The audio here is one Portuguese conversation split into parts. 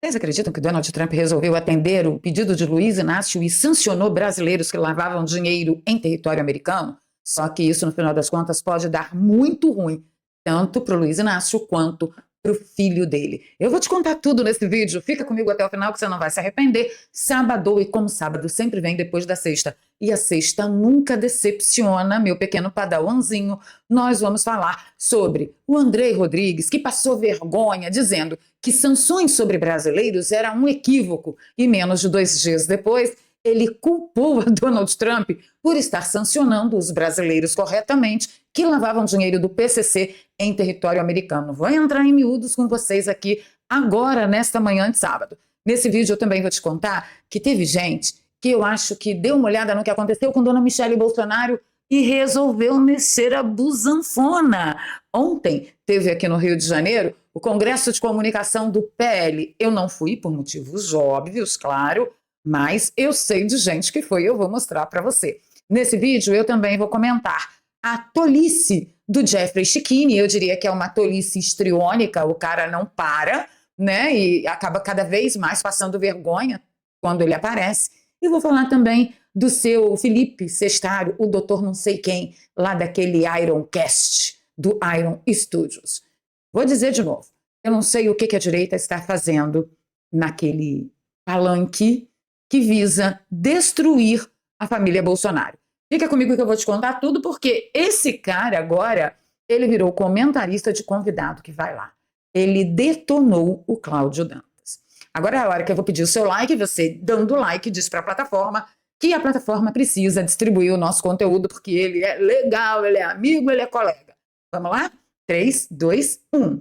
Vocês acreditam que Donald Trump resolveu atender o pedido de Luiz Inácio e sancionou brasileiros que lavavam dinheiro em território americano? Só que isso, no final das contas, pode dar muito ruim, tanto para o Luiz Inácio quanto para o filho dele. Eu vou te contar tudo nesse vídeo, fica comigo até o final que você não vai se arrepender. Sábado, e como sábado sempre vem depois da sexta, e a sexta nunca decepciona, meu pequeno padawanzinho, nós vamos falar sobre o Andrei Rodrigues, que passou vergonha dizendo que sanções sobre brasileiros era um equívoco, e menos de 2 dias depois, ele culpou a Donald Trump por estar sancionando os brasileiros corretamente que lavavam dinheiro do PCC em território americano. Vou entrar em miúdos com vocês aqui agora, nesta manhã de sábado. Nesse vídeo eu também vou te contar que teve gente que eu acho que deu uma olhada no que aconteceu com Dona Michele Bolsonaro e resolveu mexer a busanfona. Ontem teve aqui no Rio de Janeiro o Congresso de Comunicação do PL. Eu não fui por motivos óbvios, claro, mas eu sei de gente que foi e eu vou mostrar para você. Nesse vídeo eu também vou comentar a tolice do Jeffrey Chikine. Eu diria que é uma tolice histriônica, o cara não para, né? E acaba cada vez mais passando vergonha quando ele aparece. E vou falar também do seu Felipe Sestaro, o doutor não sei quem, lá daquele Ironcast, do Iron Studios. Vou dizer de novo, eu não sei o que a direita está fazendo naquele palanque que visa destruir a família Bolsonaro. Fica comigo que eu vou te contar tudo, porque esse cara agora, ele virou comentarista de convidado que vai lá. Ele detonou o Cláudio Dantas. Agora é a hora que eu vou pedir o seu like, você dando like diz para a plataforma que a plataforma precisa distribuir o nosso conteúdo, porque ele é legal, ele é amigo, ele é colega. Vamos lá? 3, 2, 1.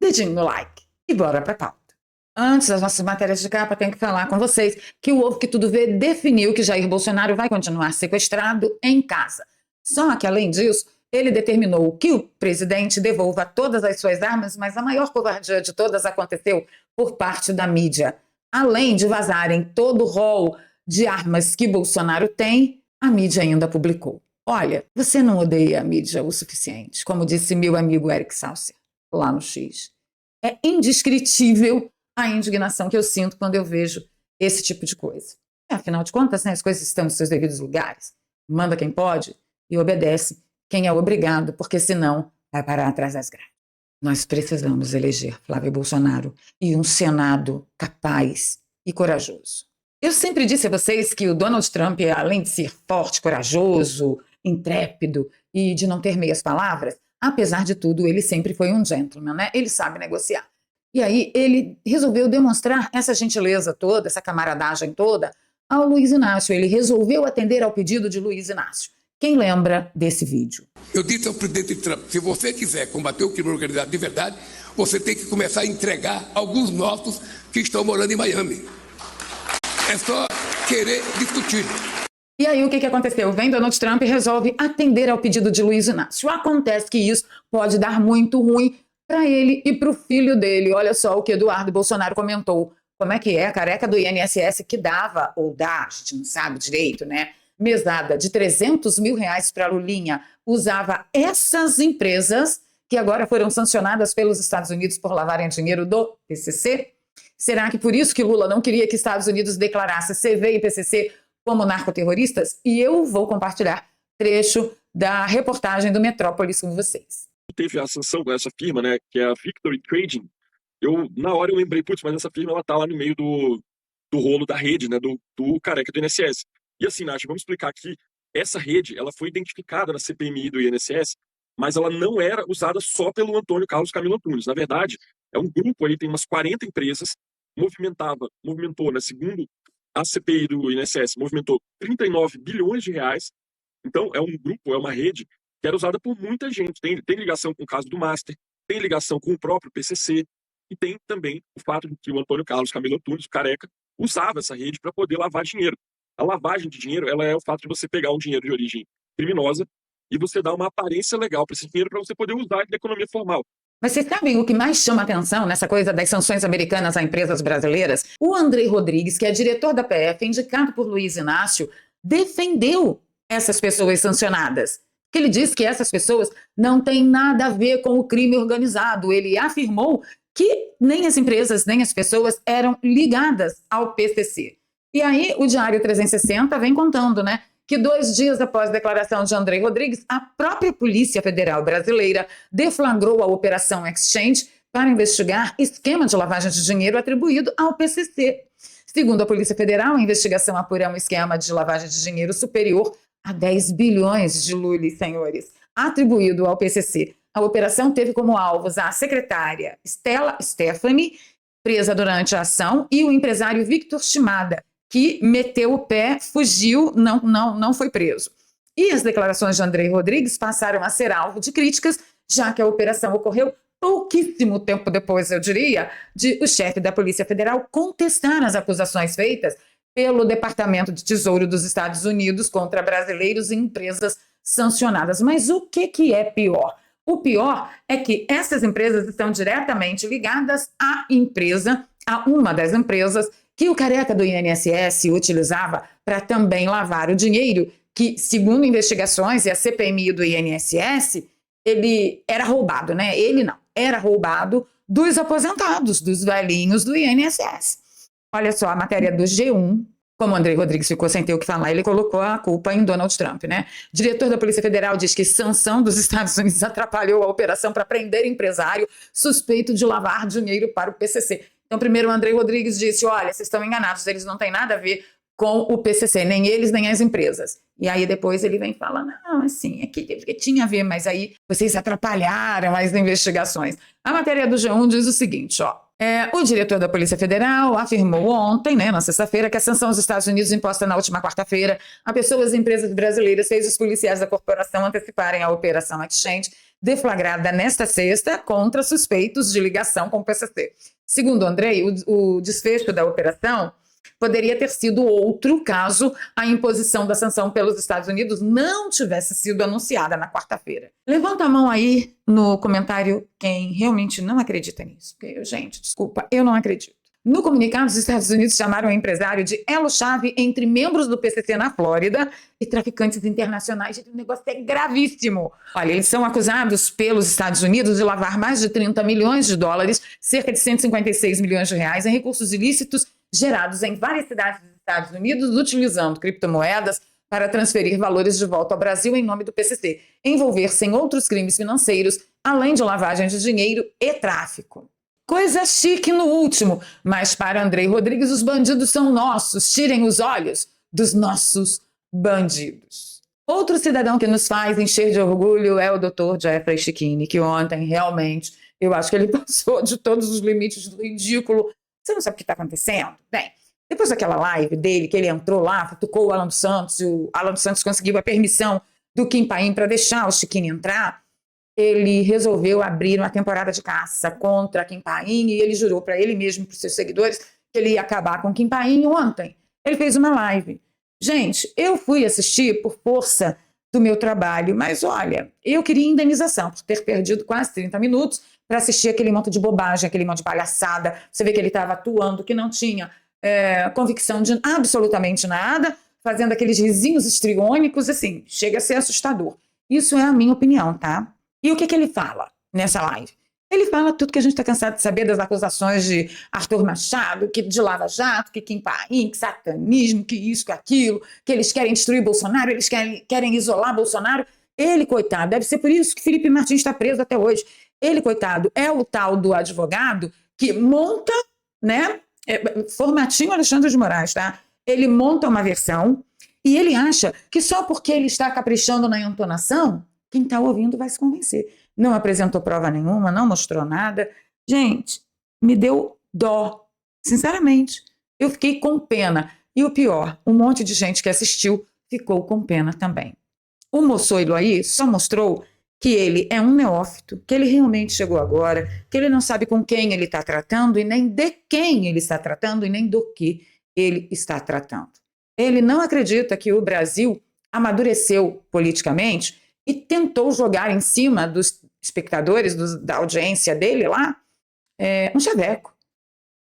Dedinho no like. E bora para a pauta. Antes das nossas matérias de capa, tenho que falar com vocês que o Ovo que Tudo Vê definiu que Jair Bolsonaro vai continuar sequestrado em casa. Só que, além disso, ele determinou que o presidente devolva todas as suas armas, mas a maior covardia de todas aconteceu por parte da mídia. Além de vazarem todo o rol de armas que Bolsonaro tem, a mídia ainda publicou. Olha, você não odeia a mídia o suficiente, como disse meu amigo Eric Saucer, lá no X. É indescritível a indignação que eu sinto quando eu vejo esse tipo de coisa. Afinal de contas, né, as coisas estão nos seus devidos lugares. Manda quem pode e obedece quem é obrigado, porque senão vai parar atrás das grades. Nós precisamos eleger Flávio Bolsonaro e um Senado capaz e corajoso. Eu sempre disse a vocês que o Donald Trump, além de ser forte, corajoso, intrépido e de não ter meias palavras, apesar de tudo, ele sempre foi um gentleman, né? Ele sabe negociar. E aí ele resolveu demonstrar essa gentileza toda, essa camaradagem toda ao Luiz Inácio. Ele resolveu atender ao pedido de Luiz Inácio. Quem lembra desse vídeo? Eu disse ao presidente Trump, se você quiser combater o crime organizado de verdade, você tem que começar a entregar alguns nossos que estão morando em Miami. É só querer discutir. E aí o que aconteceu? Vem Donald Trump e resolve atender ao pedido de Luiz Inácio. Acontece que isso pode dar muito ruim para ele e para o filho dele. Olha só o que Eduardo Bolsonaro comentou. Como é que é? A careca do INSS que dava, ou dá, a gente não sabe direito, né? Mesada de 300 mil reais para Lulinha, usava essas empresas que agora foram sancionadas pelos Estados Unidos por lavarem dinheiro do PCC. Será que por isso que Lula não queria que Estados Unidos declarasse CV e PCC como narcoterroristas? E eu vou compartilhar trecho da reportagem do Metrópolis com vocês. Teve a sanção com essa firma, né, que é a Victory Trading. Na hora eu lembrei, putz, mas essa firma ela tá lá no meio do rolo da rede, né, do careca do INSS. E assim, Nath, vamos explicar aqui, essa rede, ela foi identificada na CPMI do INSS, mas ela não era usada só pelo Antônio Carlos Camilo Antunes. Na verdade, é um grupo aí, tem umas 40 empresas, movimentou, né, segundo a CPI do INSS, movimentou 39 bilhões de reais. Então, é um grupo, é uma rede que era usada por muita gente. Tem ligação com o caso do Master, tem ligação com o próprio PCC, e tem também o fato de que o Antônio Carlos Camilo Antunes, o careca, usava essa rede para poder lavar dinheiro. A lavagem de dinheiro, ela é o fato de você pegar um dinheiro de origem criminosa e você dar uma aparência legal para esse dinheiro para você poder usar ele na economia formal. Mas vocês sabem o que mais chama atenção nessa coisa das sanções americanas a empresas brasileiras? O Andrei Rodrigues, que é diretor da PF, indicado por Luiz Inácio, defendeu essas pessoas sancionadas. Ele disse que essas pessoas não têm nada a ver com o crime organizado. Ele afirmou que nem as empresas, nem as pessoas eram ligadas ao PCC. E aí o Diário 360 vem contando, né, que 2 dias após a declaração de André Rodrigues, a própria Polícia Federal Brasileira deflagrou a Operação Exchange para investigar esquema de lavagem de dinheiro atribuído ao PCC. Segundo a Polícia Federal, a investigação apura um esquema de lavagem de dinheiro superior a 10 bilhões de lulis, senhores, atribuído ao PCC. A operação teve como alvos a secretária Stella Stephanie, presa durante a ação, e o empresário Victor Shimada, que meteu o pé, fugiu, não foi preso. E as declarações de André Rodrigues passaram a ser alvo de críticas, já que a operação ocorreu pouquíssimo tempo depois, eu diria, de o chefe da Polícia Federal contestar as acusações feitas pelo Departamento de Tesouro dos Estados Unidos contra brasileiros e empresas sancionadas. Mas o que é pior? O pior é que essas empresas estão diretamente ligadas à empresa, a uma das empresas que o careca do INSS utilizava para também lavar o dinheiro que, segundo investigações e a CPMI do INSS, ele era roubado, né? Ele não, era roubado dos aposentados, dos velhinhos do INSS. Olha só, a matéria do G1, como o André Rodrigues ficou sem ter o que falar, ele colocou a culpa em Donald Trump, né? O diretor da Polícia Federal diz que sanção dos Estados Unidos atrapalhou a operação para prender empresário suspeito de lavar dinheiro para o PCC. Então, primeiro o André Rodrigues disse, olha, vocês estão enganados, eles não têm nada a ver com o PCC, nem eles, nem as empresas. E aí depois ele vem falando, não, assim, é que tinha a ver, mas aí vocês atrapalharam as investigações. A matéria do G1 diz o seguinte, ó, o diretor da Polícia Federal afirmou ontem, né, na sexta-feira, que a sanção dos Estados Unidos imposta na última quarta-feira a pessoas e empresas brasileiras fez os policiais da corporação anteciparem a Operação Exchange, deflagrada nesta sexta contra suspeitos de ligação com o PCC. Segundo Andrei, o desfecho da operação poderia ter sido outro caso a imposição da sanção pelos Estados Unidos não tivesse sido anunciada na quarta-feira. Levanta a mão aí no comentário quem realmente não acredita nisso. Porque, gente, desculpa, eu não acredito. No comunicado, os Estados Unidos chamaram o empresário de elo-chave entre membros do PCC na Flórida e traficantes internacionais. O negócio é gravíssimo. Olha, eles são acusados pelos Estados Unidos de lavar mais de 30 milhões de dólares, cerca de 156 milhões de reais, em recursos ilícitos gerados em várias cidades dos Estados Unidos, utilizando criptomoedas para transferir valores de volta ao Brasil em nome do PCC, envolver-se em outros crimes financeiros, além de lavagem de dinheiro e tráfico. Coisa chique no último, mas para André Rodrigues os bandidos são nossos, tirem os olhos dos nossos bandidos. Outro cidadão que nos faz encher de orgulho é o Dr. Jeffrey Chikine, que ontem realmente, eu acho que ele passou de todos os limites do ridículo. Você não sabe o que está acontecendo? Bem, depois daquela live dele, que ele entrou lá, futucou o Alan dos Santos, e o Alan dos Santos conseguiu a permissão do Kim Paim para deixar o Chikine entrar, ele resolveu abrir uma temporada de caça contra Kim Paim e ele jurou para ele mesmo, para os seus seguidores, que ele ia acabar com Kim Paim ontem. Ele fez uma live. Gente, eu fui assistir por força do meu trabalho, mas olha, eu queria indenização por ter perdido quase 30 minutos para assistir aquele monte de bobagem, aquele monte de palhaçada. Você vê que ele estava atuando, que não tinha convicção de absolutamente nada, fazendo aqueles risinhos histriônicos, assim, chega a ser assustador. Isso é a minha opinião, tá? E o que ele fala nessa live? Ele fala tudo que a gente está cansado de saber das acusações de Arthur Machado, que de Lava Jato, que Kim Paim, que satanismo, que isso, que aquilo, que eles querem destruir Bolsonaro, eles querem isolar Bolsonaro. Ele, coitado, deve ser por isso que Felipe Martins está preso até hoje. Ele, coitado, é o tal do advogado que monta, né, formatinho Alexandre de Moraes, tá? Ele monta uma versão e ele acha que só porque ele está caprichando na entonação, quem está ouvindo vai se convencer. Não apresentou prova nenhuma, não mostrou nada. Gente, me deu dó. Sinceramente, eu fiquei com pena. E o pior, um monte de gente que assistiu ficou com pena também. O moçoilo aí só mostrou que ele é um neófito, que ele realmente chegou agora, que ele não sabe com quem ele está tratando e nem de quem ele está tratando e nem do que ele está tratando. Ele não acredita que o Brasil amadureceu politicamente e tentou jogar em cima dos espectadores, da audiência dele lá, um chaveco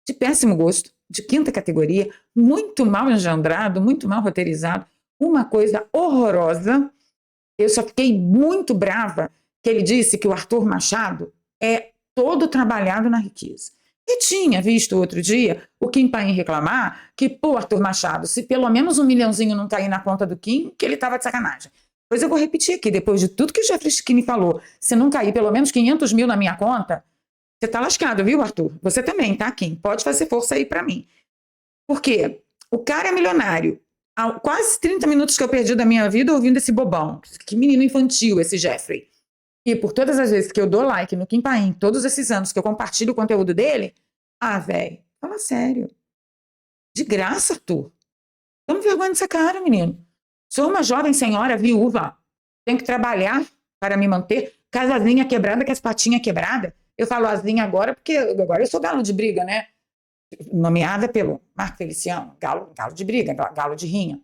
de péssimo gosto, de quinta categoria, muito mal engendrado, muito mal roteirizado, uma coisa horrorosa. Eu só fiquei muito brava que ele disse que o Arthur Machado é todo trabalhado na riqueza. E tinha visto outro dia o Kim Paim reclamar que, pô, Arthur Machado, se pelo menos 1 milhãozinho não cair na conta do Kim, que ele estava de sacanagem. Pois eu vou repetir aqui, depois de tudo que o Jeffrey Skinny falou, se não cair pelo menos 500 mil na minha conta, você tá lascado, viu, Arthur? Você também, tá, Kim? Pode fazer força aí para mim. Por quê? O cara é milionário. Há quase 30 minutos que eu perdi da minha vida ouvindo esse bobão. Que menino infantil esse Jeffrey. E por todas as vezes que eu dou like no Kim Paim, todos esses anos que eu compartilho o conteúdo dele, velho, fala sério. De graça, Arthur. Toma vergonha dessa cara, menino. Sou uma jovem senhora viúva. Tenho que trabalhar para me manter. Casazinha quebrada, com as patinhas quebradas. Eu falo asinha agora porque agora eu sou galo de briga, né? Nomeada pelo Marco Feliciano. Galo de briga, galo de rinha.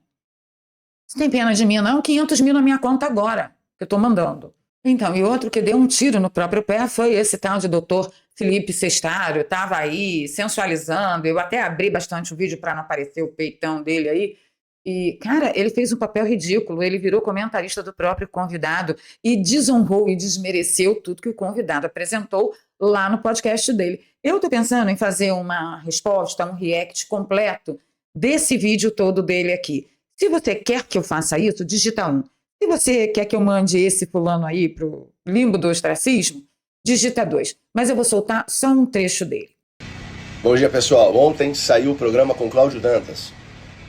Você tem pena de mim, não? 500 mil na minha conta agora, que eu tô mandando. Então, e outro que deu um tiro no próprio pé foi esse tal de doutor Felipe Sestário, estava aí sensualizando, eu até abri bastante o vídeo para não aparecer o peitão dele aí, e, cara, ele fez um papel ridículo, ele virou comentarista do próprio convidado e desonrou e desmereceu tudo que o convidado apresentou lá no podcast dele. Eu estou pensando em fazer uma resposta, um react completo desse vídeo todo dele aqui. Se você quer que eu faça isso, digita 1. Se você quer que eu mande esse fulano aí pro limbo do ostracismo, digita 2. Mas eu vou soltar só um trecho dele. Bom dia, pessoal. Ontem saiu o programa com Cláudio Dantas.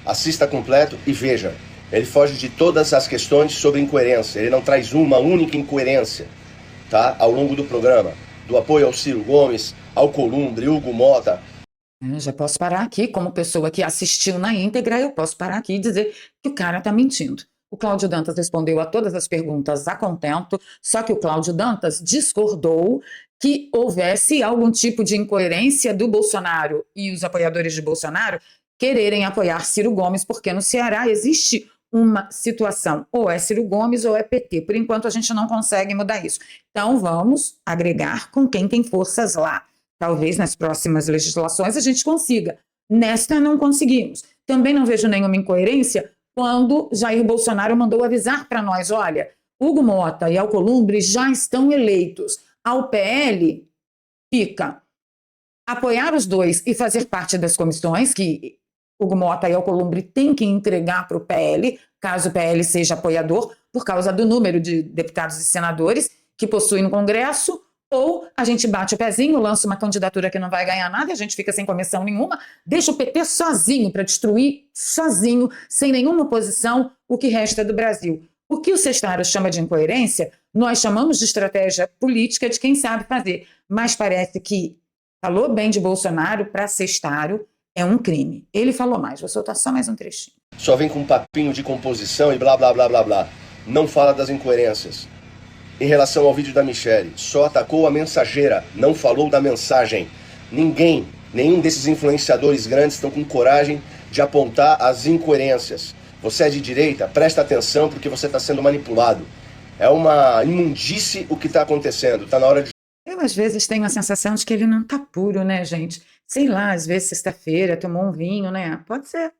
Assista completo e veja. Ele foge de todas as questões sobre incoerência. Ele não traz uma única incoerência, tá? Ao longo do programa. Do apoio ao Ciro Gomes, ao Columbre, Hugo Mota. Eu já posso parar aqui, como pessoa que assistiu na íntegra, eu posso parar aqui e dizer que o cara tá mentindo. O Cláudio Dantas respondeu a todas as perguntas a contento, só que o Cláudio Dantas discordou que houvesse algum tipo de incoerência do Bolsonaro e os apoiadores de Bolsonaro quererem apoiar Ciro Gomes, porque no Ceará existe uma situação, ou é Ciro Gomes ou é PT. Por enquanto a gente não consegue mudar isso. Então vamos agregar com quem tem forças lá. Talvez nas próximas legislações a gente consiga. Nesta não conseguimos. Também não vejo nenhuma incoerência quando Jair Bolsonaro mandou avisar para nós, olha, Hugo Mota e Alcolumbre já estão eleitos. Ao PL fica apoiar os dois e fazer parte das comissões que Hugo Mota e Alcolumbre têm que entregar para o PL, caso o PL seja apoiador, por causa do número de deputados e senadores que possui no Congresso, ou a gente bate o pezinho, lança uma candidatura que não vai ganhar nada, a gente fica sem comissão nenhuma, deixa o PT sozinho para destruir, sozinho, sem nenhuma oposição, o que resta do Brasil. O que o Sestaro chama de incoerência, nós chamamos de estratégia política de quem sabe fazer, mas parece que falou bem de Bolsonaro para Sestaro é um crime. Ele falou mais, vou soltar só mais um trechinho. Só vem com um papinho de composição e blá blá blá blá blá. Não fala das incoerências. Em relação ao vídeo da Michelle, só atacou a mensageira, não falou da mensagem. Nenhum desses influenciadores grandes estão com coragem de apontar as incoerências. Você é de direita, presta atenção porque você está sendo manipulado. É uma imundície o que está acontecendo, está na hora de... Eu às vezes tenho a sensação de que ele não tá puro, né, gente? Sei lá, às vezes sexta-feira tomou um vinho, né? Pode ser.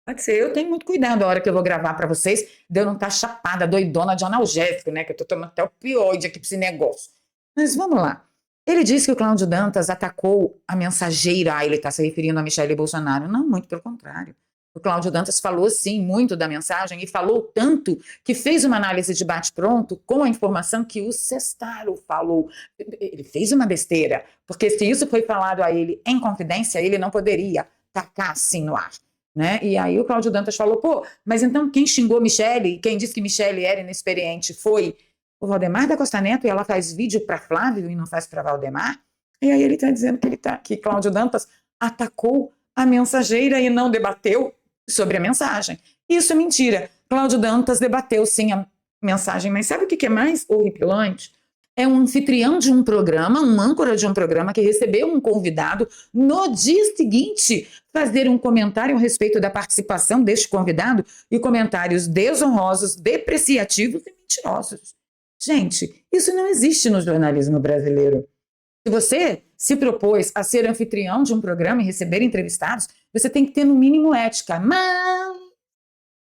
Pode ser, eu tenho muito cuidado a hora que eu vou gravar para vocês, de eu não estar chapada, doidona de analgésico, né? Que eu tô tomando até opioide aqui para esse negócio. Mas vamos lá. Ele disse que o Cláudio Dantas atacou a mensageira, ele está se referindo a Michelle Bolsonaro. Não, muito pelo contrário. O Cláudio Dantas falou, sim, muito da mensagem e falou tanto que fez uma análise de bate-pronto com a informação que o Sestaro falou. Ele fez uma besteira, porque se isso foi falado a ele em confidência, ele não poderia tacar assim no ar. Né? E aí o Cláudio Dantas falou, pô, mas então quem xingou Michelle, quem disse que Michelle era inexperiente foi o Valdemar da Costa Neto e ela faz vídeo para Flávio e não faz para Valdemar? E aí ele está dizendo que Cláudio Dantas atacou a mensageira e não debateu sobre a mensagem. Isso é mentira. Cláudio Dantas debateu sim a mensagem, mas sabe o que é mais horripilante? É um anfitrião de um programa, um âncora de um programa que recebeu um convidado no dia seguinte fazer um comentário a respeito da participação deste convidado e comentários desonrosos, depreciativos e mentirosos. Gente, isso não existe no jornalismo brasileiro. Se você se propôs a ser anfitrião de um programa e receber entrevistados, você tem que ter no mínimo ética. Mas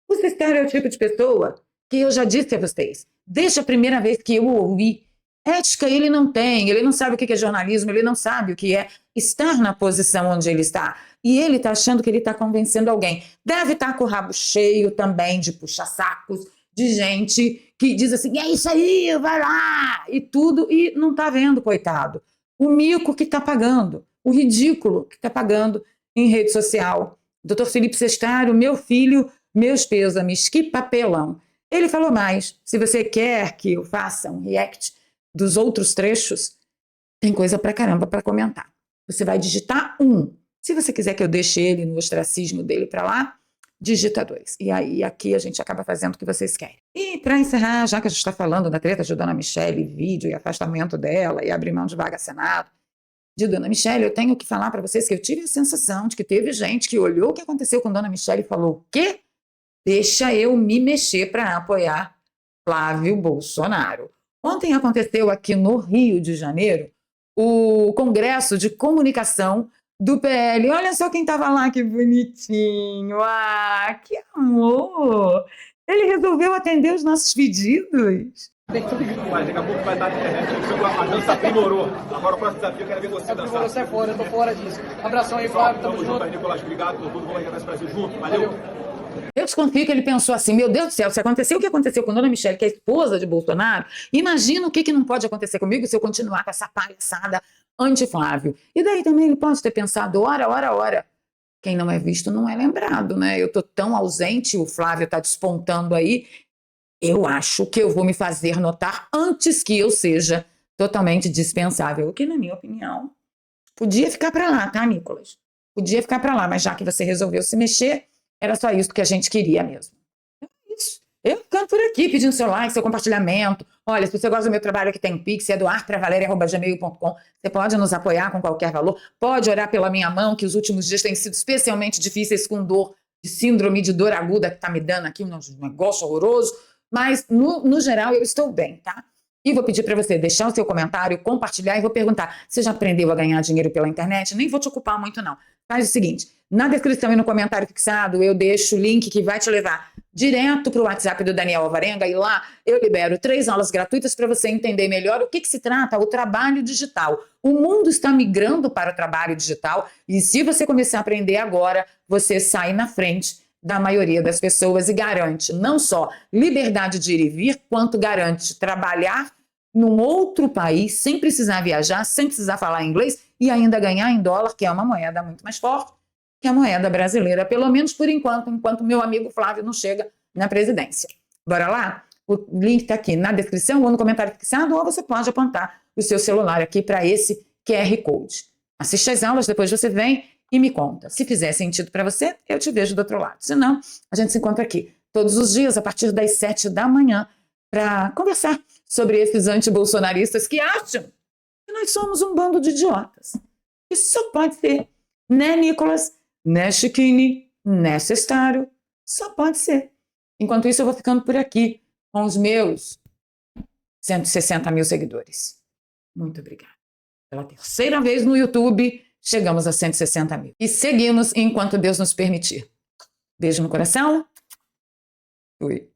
você é o tipo de pessoa que eu já disse a vocês, desde a primeira vez que eu ouvi Ética ele não tem, ele não sabe o que é jornalismo, ele não sabe o que é estar na posição onde ele está. E ele está achando que ele está convencendo alguém. Deve estar com o rabo cheio também de puxa-sacos, de gente que diz assim, é isso aí, vai lá, e tudo, e não está vendo, coitado. O mico que está pagando, o ridículo que está pagando em rede social. Dr. Felipe Sestaro, meu filho, meus pêsames, que papelão. Ele falou mais, se você quer que eu faça um react dos outros trechos, tem coisa pra caramba para comentar. Você vai digitar 1. Se você quiser que eu deixe ele no ostracismo dele para lá, digita 2. E aí aqui a gente acaba fazendo o que vocês querem. E para encerrar, já que a gente está falando da treta de Dona Michelle, vídeo e afastamento dela e abrir mão de vaga Senado, de Dona Michelle, eu tenho que falar para vocês que eu tive a sensação de que teve gente que olhou o que aconteceu com Dona Michelle e falou, o quê? Deixa eu me mexer para apoiar Flávio Bolsonaro. Ontem aconteceu aqui no Rio de Janeiro o Congresso de Comunicação do PL. Olha só quem estava lá, que bonitinho. Ah, que amor! Ele resolveu atender os nossos pedidos. Mas daqui a pouco vai estar na internet. A dança aprimorou. Agora o próximo desafio eu quero ver você dançar. Você é fora, eu tô fora disso. Abração aí, Flávio. Tamo junto. Nicolás, obrigado por tudo. Vamos arrebentar esse Brasil junto. Valeu. Eu desconfio que ele pensou assim, meu Deus do céu, se aconteceu o que aconteceu com Dona Michelle, que é a esposa de Bolsonaro, imagina o que não pode acontecer comigo se eu continuar com essa palhaçada anti-Flávio. E daí também ele pode ter pensado, ora. Quem não é visto não é lembrado, né? Eu tô tão ausente, o Flávio tá despontando aí, eu acho que eu vou me fazer notar antes que eu seja totalmente dispensável. O que, na minha opinião, podia ficar para lá, tá, Nicolas? Podia ficar para lá, mas já que você resolveu se mexer, era só isso que a gente queria mesmo. É isso. Eu canto por aqui, pedindo seu like, seu compartilhamento. Olha, se você gosta do meu trabalho aqui tem o Pix, é doarpravaleria@gmail.com. Você pode nos apoiar com qualquer valor. Pode orar pela minha mão, que os últimos dias têm sido especialmente difíceis com dor, de síndrome de dor aguda que tá me dando aqui, um negócio horroroso. Mas, no geral, eu estou bem, tá? E vou pedir para você deixar o seu comentário, compartilhar e vou perguntar, você já aprendeu a ganhar dinheiro pela internet? Nem vou te ocupar muito, não. Faz o seguinte, na descrição e no comentário fixado, eu deixo o link que vai te levar direto para o WhatsApp do Daniel Alvarenga e lá eu libero 3 aulas gratuitas para você entender melhor o que se trata o trabalho digital. O mundo está migrando para o trabalho digital e se você começar a aprender agora, você sai na frente da maioria das pessoas e garante não só liberdade de ir e vir, quanto garante trabalhar num outro país sem precisar viajar, sem precisar falar inglês e ainda ganhar em dólar, que é uma moeda muito mais forte que a moeda brasileira, pelo menos por enquanto meu amigo Flávio não chega na presidência. Bora lá? O link está aqui na descrição ou no comentário fixado, ou você pode apontar o seu celular aqui para esse QR Code. Assiste às aulas, depois você vem e me conta. Se fizer sentido para você, eu te vejo do outro lado. Se não, a gente se encontra aqui todos os dias, a partir das 7 da manhã, para conversar sobre esses antibolsonaristas que acham que nós somos um bando de idiotas. Isso só pode ser, né, Nicolas? Né, Chiquini? Né, Sestaro? Só pode ser. Enquanto isso, eu vou ficando por aqui com os meus 160 mil seguidores. Muito obrigada. Pela terceira vez no YouTube, chegamos a 160 mil. E seguimos enquanto Deus nos permitir. Beijo no coração. Fui.